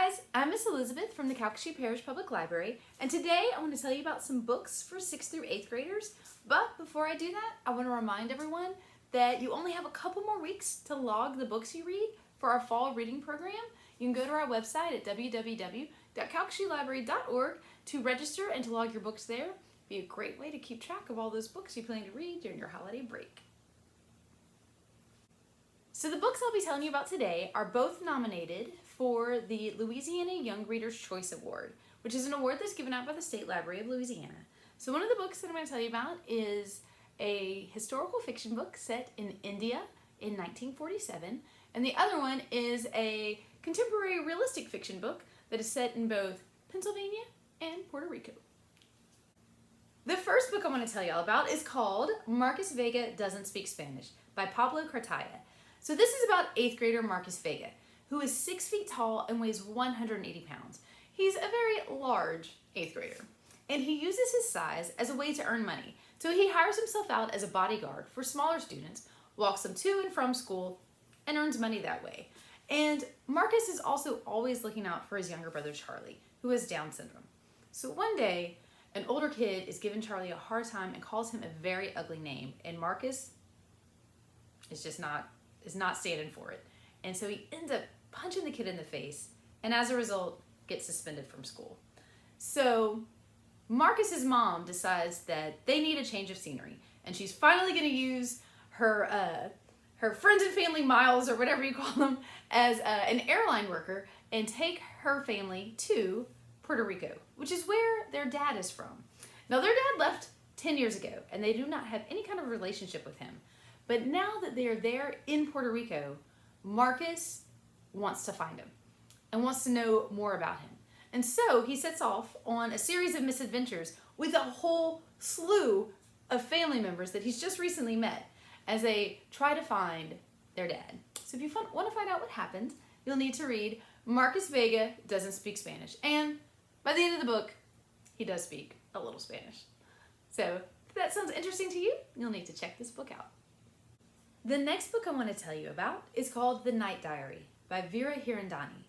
guys, I'm Miss Elizabeth from the Calcasieu Parish Public Library, and today I want to tell you about some books for 6th through 8th graders. But before I do that, I want to remind everyone that you only have a couple more weeks to log the books you read for our fall reading program. You can go to our website at www.calcasieulibrary.org to register and to log your books there. It'd be a great way to keep track of all those books you plan to read during your holiday break. So the books I'll be telling you about today are both nominated for the Louisiana Young Reader's Choice Award, which is an award that's given out by the State Library of Louisiana. So one of the books that I'm going to tell you about is a historical fiction book set in India in 1947, and the other one is a contemporary realistic fiction book that is set in both Pennsylvania and Puerto Rico. The first book I want to tell you all about is called Marcus Vega Doesn't Speak Spanish by Pablo Cartaya. So this is about 8th grader Marcus Vega, who is 6 feet tall and weighs 180 pounds. He's a very large 8th grader, and he uses his size as a way to earn money. So he hires himself out as a bodyguard for smaller students, walks them to and from school, and earns money that way. And Marcus is also always looking out for his younger brother Charlie, who has Down syndrome. So one day, an older kid is giving Charlie a hard time and calls him a very ugly name, and Marcus is just not standing for it. And so he ends up punching the kid in the face, and as a result, gets suspended from school. So Marcus's mom decides that they need a change of scenery, and she's finally going to use her friends and family miles, or whatever you call them, as an airline worker, and take her family to Puerto Rico, which is where their dad is from. Now, their dad left 10 years ago, and they do not have any kind of relationship with him. But now that they are there in Puerto Rico, Marcus wants to find him and wants to know more about him. And so he sets off on a series of misadventures with a whole slew of family members that he's just recently met as they try to find their dad. So if you want to find out what happened, you'll need to read Marcus Vega Doesn't Speak Spanish. And by the end of the book, he does speak a little Spanish. So if that sounds interesting to you, you'll need to check this book out. The next book I want to tell you about is called The Night Diary by Veera Hiranandani.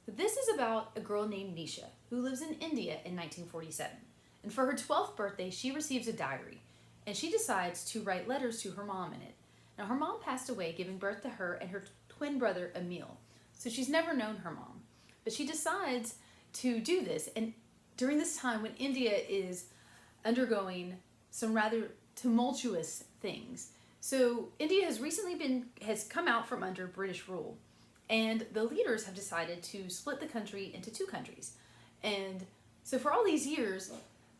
This is about a girl named Nisha who lives in India in 1947. And for her 12th birthday, she receives a diary, and she decides to write letters to her mom in it. Now, her mom passed away giving birth to her and her twin brother Emil, so she's never known her mom. But she decides to do this, and during this time when India is undergoing some rather tumultuous things. So India has come out from under British rule, and the leaders have decided to split the country into two countries. And so for all these years,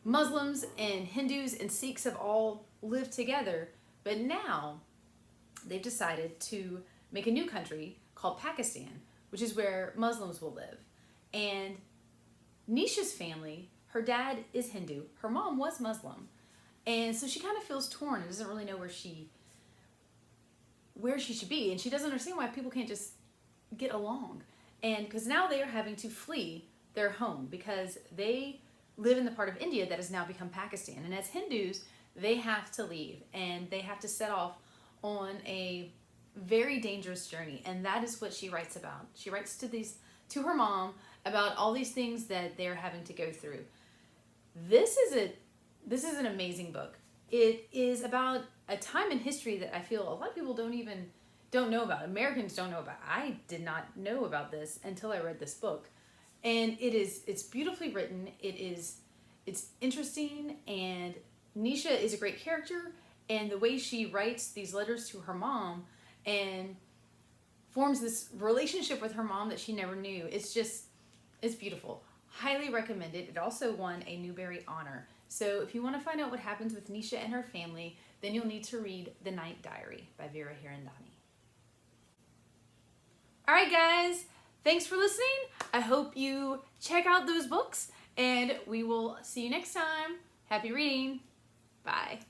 Muslims and Hindus and Sikhs have all lived together, but now they've decided to make a new country called Pakistan, which is where Muslims will live. And Nisha's family, her dad is Hindu, her mom was Muslim, and so she kind of feels torn and doesn't really know where she should be, and she doesn't understand why people can't just get along. And because now they are having to flee their home because they live in the part of India that has now become Pakistan, and as Hindus they have to leave and they have to set off on a very dangerous journey, and that is what she writes about. She writes to her mom about all these things that they're having to go through. This is an amazing book. It is about a time in history that I feel a lot of people don't know about. Americans don't know about. I did not know about this until I read this book. And it's beautifully written. It's interesting, and Nisha is a great character, and the way she writes these letters to her mom and forms this relationship with her mom that she never knew. It's beautiful. Highly recommend it. It also won a Newbery Honor. So if you want to find out what happens with Nisha and her family, then you'll need to read The Night Diary by Veera Hiranandani. All right, guys, thanks for listening. I hope you check out those books, and we will see you next time. Happy reading. Bye.